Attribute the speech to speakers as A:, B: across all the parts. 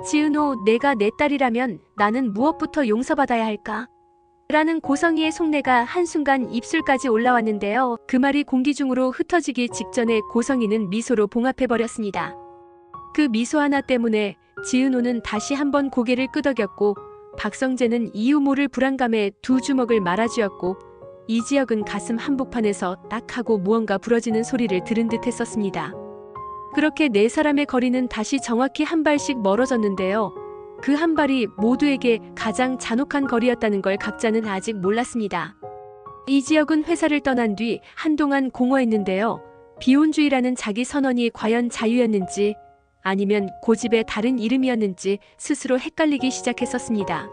A: 지은호, 내가 내 딸이라면 나는 무엇부터 용서받아야 할까? 라는 고성희의 속내가 한순간 입술까지 올라왔는데요. 그 말이 공기 중으로 흩어지기 직전에 고성희는 미소로 봉합해버렸습니다. 그 미소 하나 때문에 지은호는 다시 한번 고개를 끄덕였고, 박성재는 이유 모를 불안감에 두 주먹을 말아쥐었고, 이지혁은 가슴 한복판에서 딱 하고 무언가 부러지는 소리를 들은 듯 했었습니다. 그렇게 네 사람의 거리는 다시 정확히 한 발씩 멀어졌는데요. 그 한 발이 모두에게 가장 잔혹한 거리였다는 걸 각자는 아직 몰랐습니다. 이지혁은 회사를 떠난 뒤 한동안 공허했는데요. 비혼주의라는 자기 선언이 과연 자유였는지 아니면 고집의 다른 이름이었는지 스스로 헷갈리기 시작했었습니다.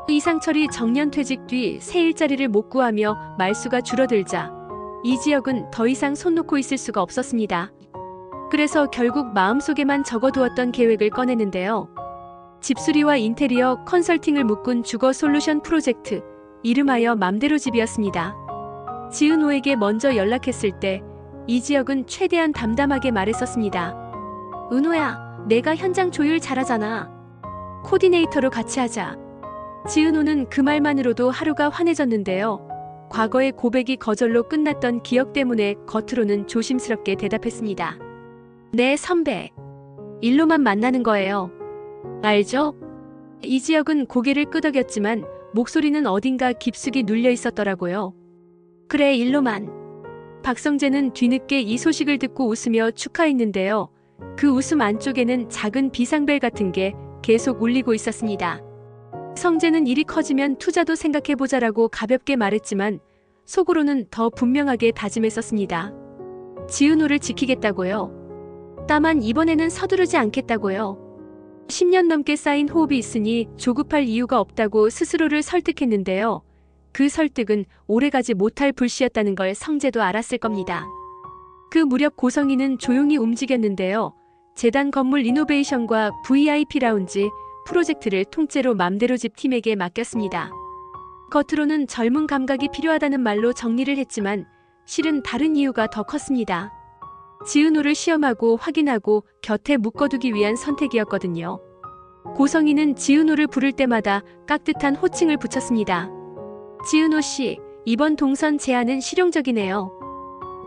A: 이상철이 정년퇴직 뒤 새 일자리를 못 구하며 말수가 줄어들자 이지혁은 더 이상 손 놓고 있을 수가 없었습니다. 그래서 결국 마음속에만 적어두었던 계획을 꺼내는데요. 집수리와 인테리어 컨설팅을 묶은 주거 솔루션 프로젝트, 이름하여 맘대로 집이었습니다. 지은호에게 먼저 연락했을 때 이지혁은 최대한 담담하게 말했었습니다. 은호야, 내가 현장 조율 잘하잖아. 코디네이터로 같이 하자. 지은호는 그 말만으로도 하루가 환해졌는데요. 과거의 고백이 거절로 끝났던 기억 때문에 겉으로는 조심스럽게 대답했습니다. 네, 선배. 일로만 만나는 거예요. 알죠? 이지혁은 고개를 끄덕였지만 목소리는 어딘가 깊숙이 눌려 있었더라고요. 그래, 일로만. 박성재는 뒤늦게 이 소식을 듣고 웃으며 축하했는데요. 그 웃음 안쪽에는 작은 비상벨 같은 게 계속 울리고 있었습니다. 성재는 일이 커지면 투자도 생각해보자라고 가볍게 말했지만 속으로는 더 분명하게 다짐했었습니다. 지은호를 지키겠다고요. 다만 이번에는 서두르지 않겠다고요. 10년 넘게 쌓인 호흡이 있으니 조급할 이유가 없다고 스스로를 설득했는데요. 그 설득은 오래가지 못할 불씨였다는 걸 성재도 알았을 겁니다. 그 무렵 고성희는 조용히 움직였는데요. 재단 건물 리노베이션과 VIP 라운지 프로젝트를 통째로 맘대로 집 팀에게 맡겼습니다. 겉으로는 젊은 감각이 필요하다는 말로 정리를 했지만 실은 다른 이유가 더 컸습니다. 지은호를 시험하고 확인하고 곁에 묶어두기 위한 선택이었거든요. 고성희는 지은호를 부를 때마다 깍듯한 호칭을 붙였습니다. 지은호 씨, 이번 동선 제안은 실용적이네요.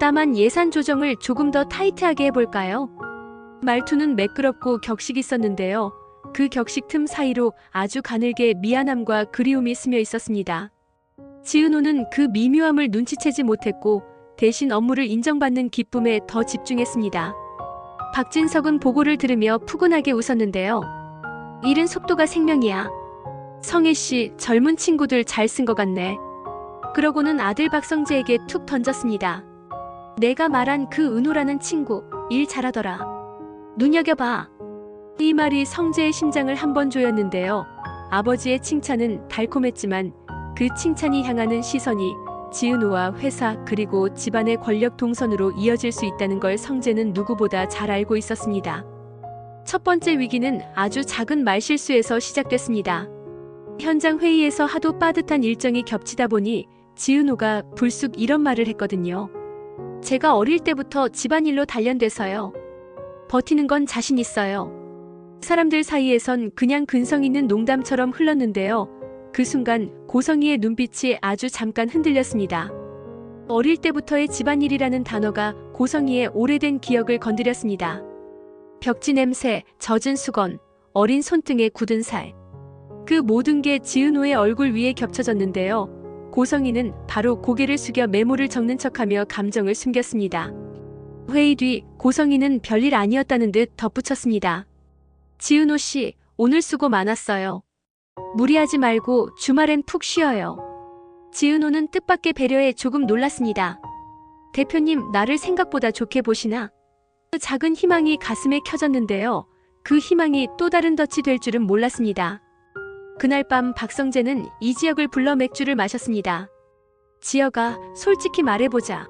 A: 다만 예산 조정을 조금 더 타이트하게 해볼까요? 말투는 매끄럽고 격식 있었는데요. 그 격식 틈 사이로 아주 가늘게 미안함과 그리움이 스며 있었습니다. 지은호는 그 미묘함을 눈치채지 못했고 대신 업무를 인정받는 기쁨에 더 집중했습니다. 박진석은 보고를 들으며 푸근하게 웃었는데요. 일은 속도가 생명이야. 성혜 씨, 젊은 친구들 잘 쓴 것 같네. 그러고는 아들 박성재에게 툭 던졌습니다. 내가 말한 그 은호라는 친구, 일 잘하더라. 눈여겨봐. 이 말이 성재의 심장을 한번 조였는데요. 아버지의 칭찬은 달콤했지만 그 칭찬이 향하는 시선이 지은호와 회사 그리고 집안의 권력 동선으로 이어질 수 있다는 걸 성재는 누구보다 잘 알고 있었습니다. 첫 번째 위기는 아주 작은 말실수에서 시작됐습니다. 현장 회의에서 하도 빠듯한 일정이 겹치다 보니 지은호가 불쑥 이런 말을 했거든요. 제가 어릴 때부터 집안일로 단련돼서요. 버티는 건 자신 있어요. 사람들 사이에선 그냥 근성 있는 농담처럼 흘렀는데요. 그 순간 고성희의 눈빛이 아주 잠깐 흔들렸습니다. 어릴 때부터의 집안일이라는 단어가 고성희의 오래된 기억을 건드렸습니다. 벽지 냄새, 젖은 수건, 어린 손등에 굳은 살. 그 모든 게 지은호의 얼굴 위에 겹쳐졌는데요. 고성희는 바로 고개를 숙여 메모를 적는 척하며 감정을 숨겼습니다. 회의 뒤 고성희는 별일 아니었다는 듯 덧붙였습니다. 지은호 씨, 오늘 수고 많았어요. 무리하지 말고 주말엔 푹 쉬어요. 지은호는 뜻밖의 배려에 조금 놀랐습니다. 대표님, 나를 생각보다 좋게 보시나? 작은 희망이 가슴에 켜졌는데요. 그 희망이 또 다른 덫이 될 줄은 몰랐습니다. 그날 밤 박성재는 이지혁을 불러 맥주를 마셨습니다. 지혁아, 솔직히 말해보자.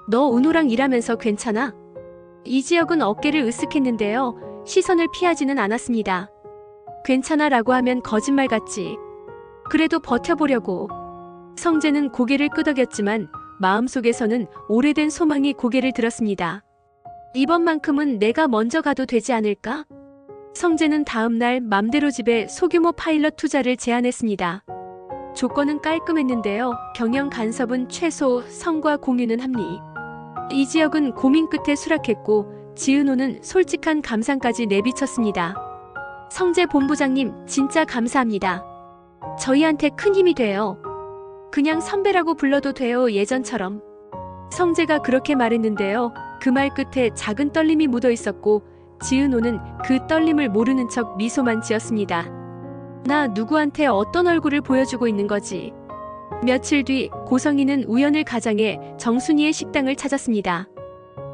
A: 너 은호랑 일하면서 괜찮아? 이지혁은 어깨를 으쓱했는데요. 시선을 피하지는 않았습니다. 괜찮아 라고 하면 거짓말 같지. 그래도 버텨보려고. 성재는 고개를 끄덕였지만 마음속에서는 오래된 소망이 고개를 들었습니다. 이번만큼은 내가 먼저 가도 되지 않을까? 성재는 다음 날 맘대로 집에 소규모 파일럿 투자를 제안했습니다. 조건은 깔끔했는데요. 경영 간섭은 최소, 성과 공유는 합리. 이지혁은 고민 끝에 수락했고 지은호는 솔직한 감상까지 내비쳤습니다. 성재 본부장님 진짜 감사합니다. 저희한테 큰 힘이 돼요. 그냥 선배라고 불러도 돼요, 예전처럼. 성재가 그렇게 말했는데요. 그 말 끝에 작은 떨림이 묻어 있었고 지은호는 그 떨림을 모르는 척 미소만 지었습니다. 나 누구한테 어떤 얼굴을 보여주고 있는 거지? 며칠 뒤 고성이는 우연을 가장해 정순이의 식당을 찾았습니다.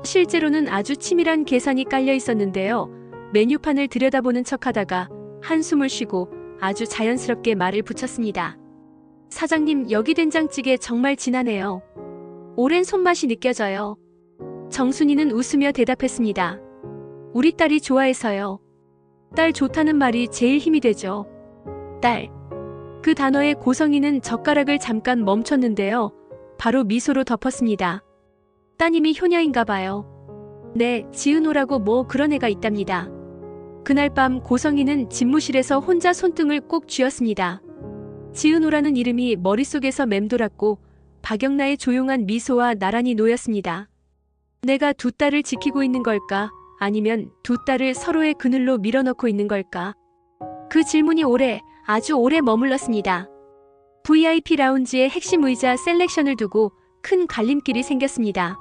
A: 실제로는 아주 치밀한 계산이 깔려 있었는데요. 메뉴판을 들여다보는 척하다가 한숨을 쉬고 아주 자연스럽게 말을 붙였습니다. 사장님, 여기 된장찌개 정말 진하네요. 오랜 손맛이 느껴져요. 정순이는 웃으며 대답했습니다. 우리 딸이 좋아해서요. 딸 좋다는 말이 제일 힘이 되죠. 딸. 그 단어에 고성이는 젓가락을 잠깐 멈췄는데요. 바로 미소로 덮었습니다. 따님이 효녀인가 봐요. 네, 지은호라고 뭐 그런 애가 있답니다. 그날 밤 고성이는 집무실에서 혼자 손등을 꼭 쥐었습니다. 지은호라는 이름이 머릿속에서 맴돌았고 박영나의 조용한 미소와 나란히 놓였습니다. 내가 두 딸을 지키고 있는 걸까? 아니면 두 딸을 서로의 그늘로 밀어넣고 있는 걸까? 그 질문이 아주 오래 머물렀습니다. VIP 라운지의 핵심 의자 셀렉션을 두고 큰 갈림길이 생겼습니다.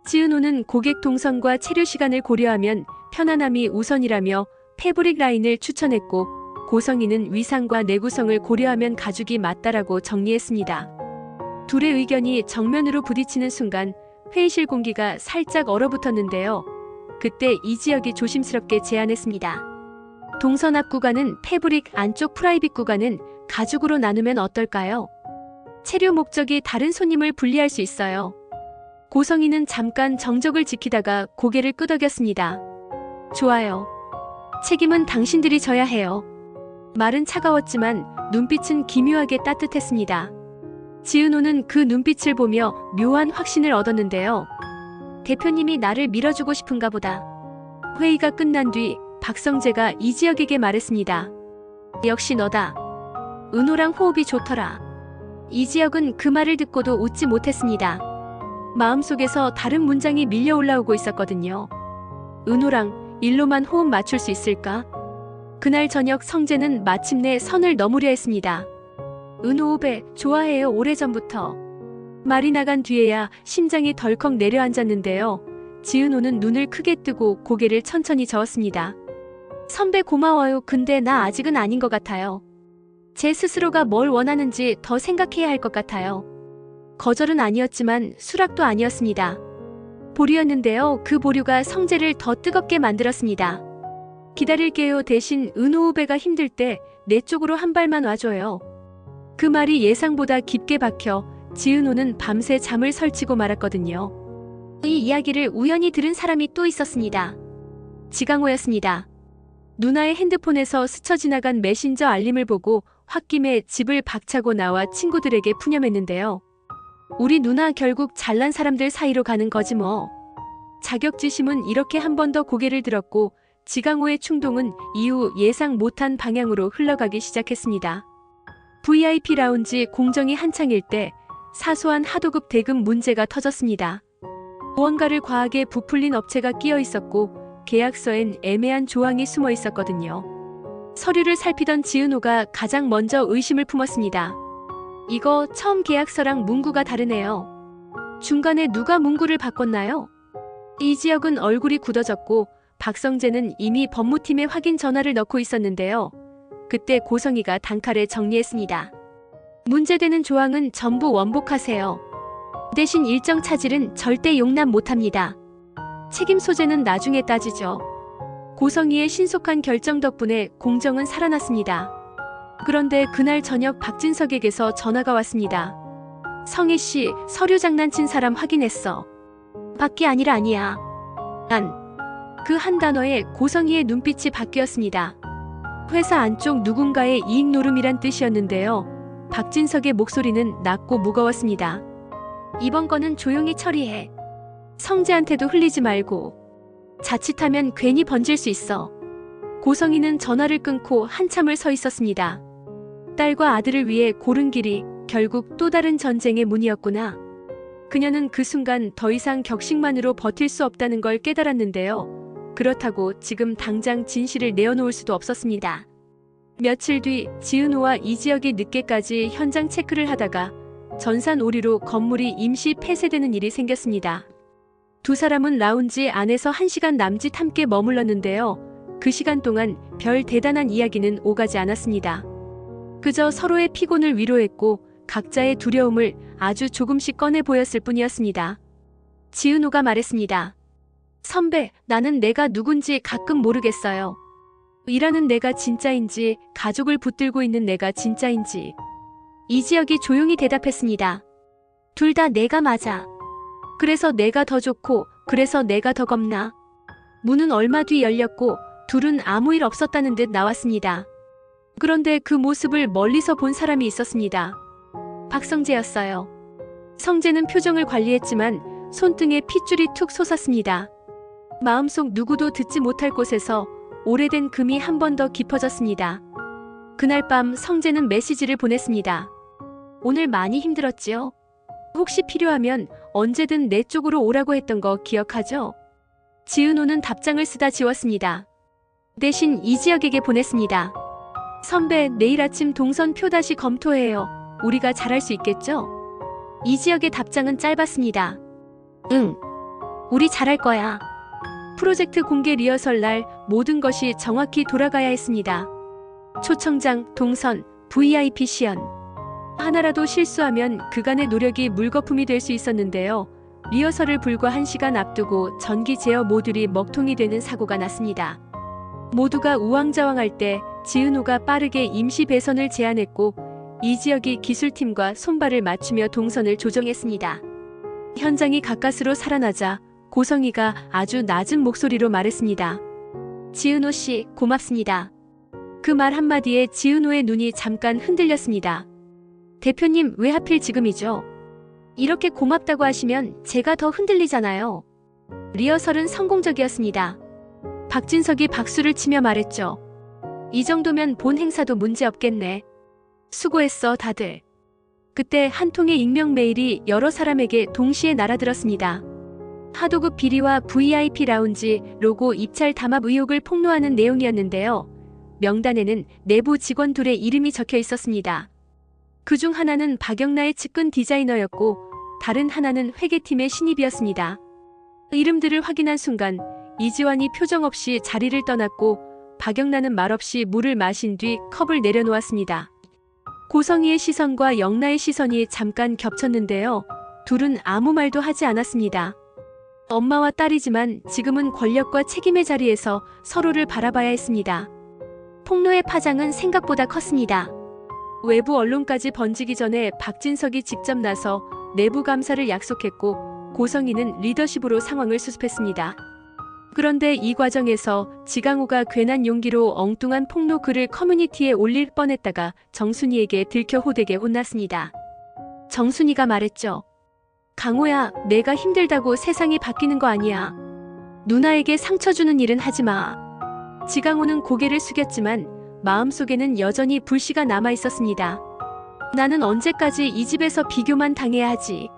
A: 지은호는 고객 동선과 체류 시간을 고려하면 편안함이 우선이라며 패브릭 라인을 추천했고 고성이는 위상과 내구성을 고려하면 가죽이 맞다라고 정리했습니다. 둘의 의견이 정면으로 부딪히는 순간 회의실 공기가 살짝 얼어붙었는데요. 그때 이지혁이 조심스럽게 제안했습니다. 동선 앞 구간은 패브릭, 안쪽 프라이빗 구간은 가죽으로 나누면 어떨까요? 체류 목적이 다른 손님을 분리할 수 있어요. 고성이는 잠깐 정적을 지키다가 고개를 끄덕였습니다. 좋아요. 책임은 당신들이 져야 해요. 말은 차가웠지만 눈빛은 기묘하게 따뜻했습니다. 지은호는 그 눈빛을 보며 묘한 확신을 얻었는데요. 대표님이 나를 밀어주고 싶은가 보다. 회의가 끝난 뒤 박성재가 이지혁에게 말했습니다. 역시 너다. 은호랑 호흡이 좋더라. 이지혁은 그 말을 듣고도 웃지 못했습니다. 마음속에서 다른 문장이 밀려 올라오고 있었거든요. 은호랑 일로만 호흡 맞출 수 있을까? 그날 저녁 성재는 마침내 선을 넘으려 했습니다. 은호 후배 좋아해요, 오래전부터. 말이 나간 뒤에야 심장이 덜컥 내려앉았는데요. 지은호는 눈을 크게 뜨고 고개를 천천히 저었습니다. 선배 고마워요. 근데 나 아직은 아닌 것 같아요. 제 스스로가 뭘 원하는지 더 생각해야 할 것 같아요. 거절은 아니었지만 수락도 아니었습니다. 보류였는데요. 그 보류가 성재를 더 뜨겁게 만들었습니다. 기다릴게요. 대신 은호 후배가 힘들 때 내 쪽으로 한 발만 와줘요. 그 말이 예상보다 깊게 박혀 지은호는 밤새 잠을 설치고 말았거든요. 이 이야기를 우연히 들은 사람이 또 있었습니다. 지강호였습니다. 누나의 핸드폰에서 스쳐 지나간 메신저 알림을 보고 홧김에 집을 박차고 나와 친구들에게 푸념했는데요. 우리 누나 결국 잘난 사람들 사이로 가는 거지 뭐. 자격지심은 이렇게 한 번 더 고개를 들었고 지강호의 충동은 이후 예상 못한 방향으로 흘러가기 시작했습니다. VIP 라운지 공정이 한창일 때 사소한 하도급 대금 문제가 터졌습니다. 무언가를 과하게 부풀린 업체가 끼어 있었고 계약서엔 애매한 조항이 숨어 있었거든요. 서류를 살피던 지은호가 가장 먼저 의심을 품었습니다. 이거 처음 계약서랑 문구가 다르네요. 중간에 누가 문구를 바꿨나요? 이지혁은 얼굴이 굳어졌고 박성재는 이미 법무팀에 확인 전화를 넣고 있었는데요. 그때 고성이가 단칼에 정리했습니다. 문제되는 조항은 전부 원복하세요. 대신 일정 차질은 절대 용납 못합니다. 책임 소재는 나중에 따지죠. 고성이의 신속한 결정 덕분에 공정은 살아났습니다. 그런데 그날 저녁 박진석에게서 전화가 왔습니다. 성희 씨, 서류 장난친 사람 확인했어. 밖이 아니라 아니야. 그 한 단어에 고성이의 눈빛이 바뀌었습니다. 회사 안쪽 누군가의 이익 노름이란 뜻이었는데요. 박진석의 목소리는 낮고 무거웠습니다. 이번 건은 조용히 처리해. 성재한테도 흘리지 말고. 자칫하면 괜히 번질 수 있어. 고성이는 전화를 끊고 한참을 서 있었습니다. 딸과 아들을 위해 고른 길이 결국 또 다른 전쟁의 문이었구나. 그녀는 그 순간 더 이상 격식만으로 버틸 수 없다는 걸 깨달았는데요. 그렇다고 지금 당장 진실을 내어놓을 수도 없었습니다. 며칠 뒤 지은호와 이지혁이 늦게까지 현장 체크를 하다가 전산 오류로 건물이 임시 폐쇄되는 일이 생겼습니다. 두 사람은 라운지 안에서 1시간 남짓 함께 머물렀는데요. 그 시간 동안 별 대단한 이야기는 오가지 않았습니다. 그저 서로의 피곤을 위로했고 각자의 두려움을 아주 조금씩 꺼내 보였을 뿐이었습니다. 지은호가 말했습니다. 선배, 나는 내가 누군지 가끔 모르겠어요. 일하는 내가 진짜인지, 가족을 붙들고 있는 내가 진짜인지. 이지혁이 조용히 대답했습니다. 둘 다 내가 맞아. 그래서 내가 더 좋고, 그래서 내가 더 겁나. 문은 얼마 뒤 열렸고, 둘은 아무 일 없었다는 듯 나왔습니다. 그런데 그 모습을 멀리서 본 사람이 있었습니다. 박성재였어요. 성재는 표정을 관리했지만 손등에 핏줄이 툭 솟았습니다. 마음속 누구도 듣지 못할 곳에서 오래된 금이 한 번 더 깊어졌습니다. 그날 밤 성재는 메시지를 보냈습니다. 오늘 많이 힘들었지요? 혹시 필요하면 언제든 내 쪽으로 오라고 했던 거 기억하죠? 지은호는 답장을 쓰다 지웠습니다. 대신 이지혁에게 보냈습니다. 선배, 내일 아침 동선 표 다시 검토해요. 우리가 잘할 수 있겠죠? 이지혁의 답장은 짧았습니다. 응. 우리 잘할 거야. 프로젝트 공개 리허설 날 모든 것이 정확히 돌아가야 했습니다. 초청장, 동선, VIP 시연. 하나라도 실수하면 그간의 노력이 물거품이 될 수 있었는데요. 리허설을 불과 1시간 앞두고 전기 제어 모듈이 먹통이 되는 사고가 났습니다. 모두가 우왕좌왕할 때 지은호가 빠르게 임시 배선을 제안했고 이지혁이 기술팀과 손발을 맞추며 동선을 조정했습니다. 현장이 가까스로 살아나자 고성이가 아주 낮은 목소리로 말했습니다. 지은호 씨, 고맙습니다. 그 말 한마디에 지은호의 눈이 잠깐 흔들렸습니다. 대표님, 왜 하필 지금이죠? 이렇게 고맙다고 하시면 제가 더 흔들리잖아요. 리허설은 성공적이었습니다. 박진석이 박수를 치며 말했죠. 이 정도면 본 행사도 문제 없겠네. 수고했어, 다들. 그때 한 통의 익명 메일이 여러 사람에게 동시에 날아들었습니다. 하도급 비리와 VIP 라운지 로고 입찰 담합 의혹을 폭로하는 내용이었는데요. 명단에는 내부 직원 둘의 이름이 적혀 있었습니다. 그중 하나는 박영나의 측근 디자이너였고 다른 하나는 회계팀의 신입이었습니다. 이름들을 확인한 순간 이지환이 표정 없이 자리를 떠났고 박영나는 말없이 물을 마신 뒤 컵을 내려놓았습니다. 고성이의 시선과 영나의 시선이 잠깐 겹쳤는데요. 둘은 아무 말도 하지 않았습니다. 엄마와 딸이지만 지금은 권력과 책임의 자리에서 서로를 바라봐야 했습니다. 폭로의 파장은 생각보다 컸습니다. 외부 언론까지 번지기 전에 박진석이 직접 나서 내부 감사를 약속했고 고성이는 리더십으로 상황을 수습했습니다. 그런데 이 과정에서 지강호가 괜한 용기로 엉뚱한 폭로 글을 커뮤니티에 올릴 뻔했다가 정순이에게 들켜 호되게 혼났습니다. 정순이가 말했죠. 강호야, 내가 힘들다고 세상이 바뀌는 거 아니야. 누나에게 상처 주는 일은 하지 마. 지강호는 고개를 숙였지만 마음속에는 여전히 불씨가 남아 있었습니다. 나는 언제까지 이 집에서 비교만 당해야 하지.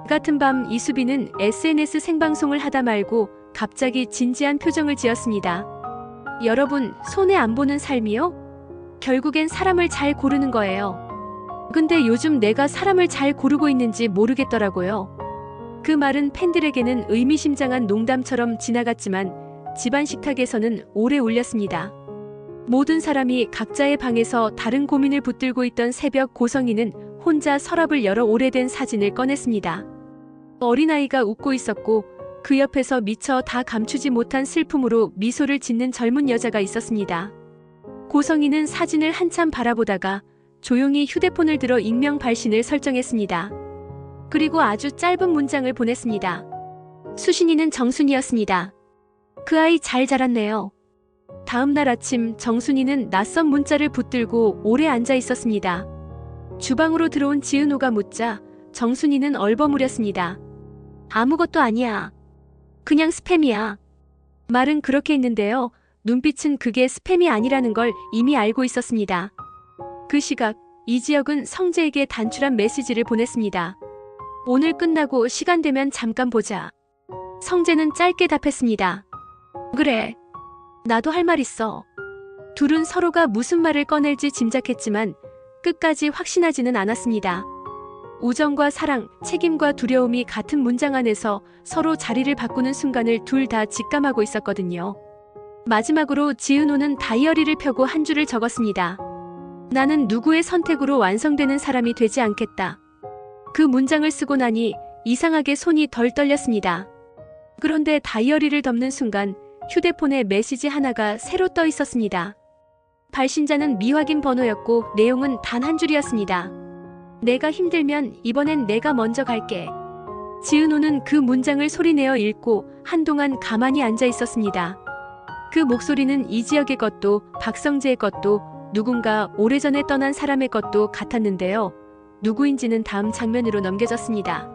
A: 같은 밤 이수빈은 SNS 생방송을 하다 말고 갑자기 진지한 표정을 지었습니다. 여러분, 손해 안 보는 삶이요? 결국엔 사람을 잘 고르는 거예요. 근데 요즘 내가 사람을 잘 고르고 있는지 모르겠더라고요. 그 말은 팬들에게는 의미심장한 농담처럼 지나갔지만 집안 식탁에서는 오래 울렸습니다. 모든 사람이 각자의 방에서 다른 고민을 붙들고 있던 새벽 고성이는 혼자 서랍을 열어 오래된 사진을 꺼냈습니다. 어린아이가 웃고 있었고 그 옆에서 미처 다 감추지 못한 슬픔으로 미소를 짓는 젊은 여자가 있었습니다. 고성이는 사진을 한참 바라보다가 조용히 휴대폰을 들어 익명 발신을 설정했습니다. 그리고 아주 짧은 문장을 보냈습니다. 수신이는 정순이었습니다. 그 아이 잘 자랐네요. 다음 날 아침 정순이는 낯선 문자를 붙들고 오래 앉아 있었습니다. 주방으로 들어온 지은호가 묻자 정순이는 얼버무렸습니다. 아무것도 아니야. 그냥 스팸이야. 말은 그렇게 했는데요. 눈빛은 그게 스팸이 아니라는 걸 이미 알고 있었습니다. 그 시각 이지혁은 성재에게 단출한 메시지를 보냈습니다. 오늘 끝나고 시간 되면 잠깐 보자. 성재는 짧게 답했습니다. 그래. 나도 할 말 있어. 둘은 서로가 무슨 말을 꺼낼지 짐작했지만 끝까지 확신하지는 않았습니다. 우정과 사랑, 책임과 두려움이 같은 문장 안에서 서로 자리를 바꾸는 순간을 둘 다 직감하고 있었거든요. 마지막으로 지은호는 다이어리를 펴고 한 줄을 적었습니다. 나는 누구의 선택으로 완성되는 사람이 되지 않겠다. 그 문장을 쓰고 나니 이상하게 손이 덜 떨렸습니다. 그런데 다이어리를 덮는 순간 휴대폰에 메시지 하나가 새로 떠 있었습니다. 발신자는 미확인 번호였고 내용은 단 한 줄이었습니다. 내가 힘들면 이번엔 내가 먼저 갈게. 지은호는 그 문장을 소리내어 읽고 한동안 가만히 앉아 있었습니다. 그 목소리는 이지혁의 것도 박성재의 것도 누군가 오래전에 떠난 사람의 것도 같았는데요. 누구인지는 다음 장면으로 넘겨졌습니다.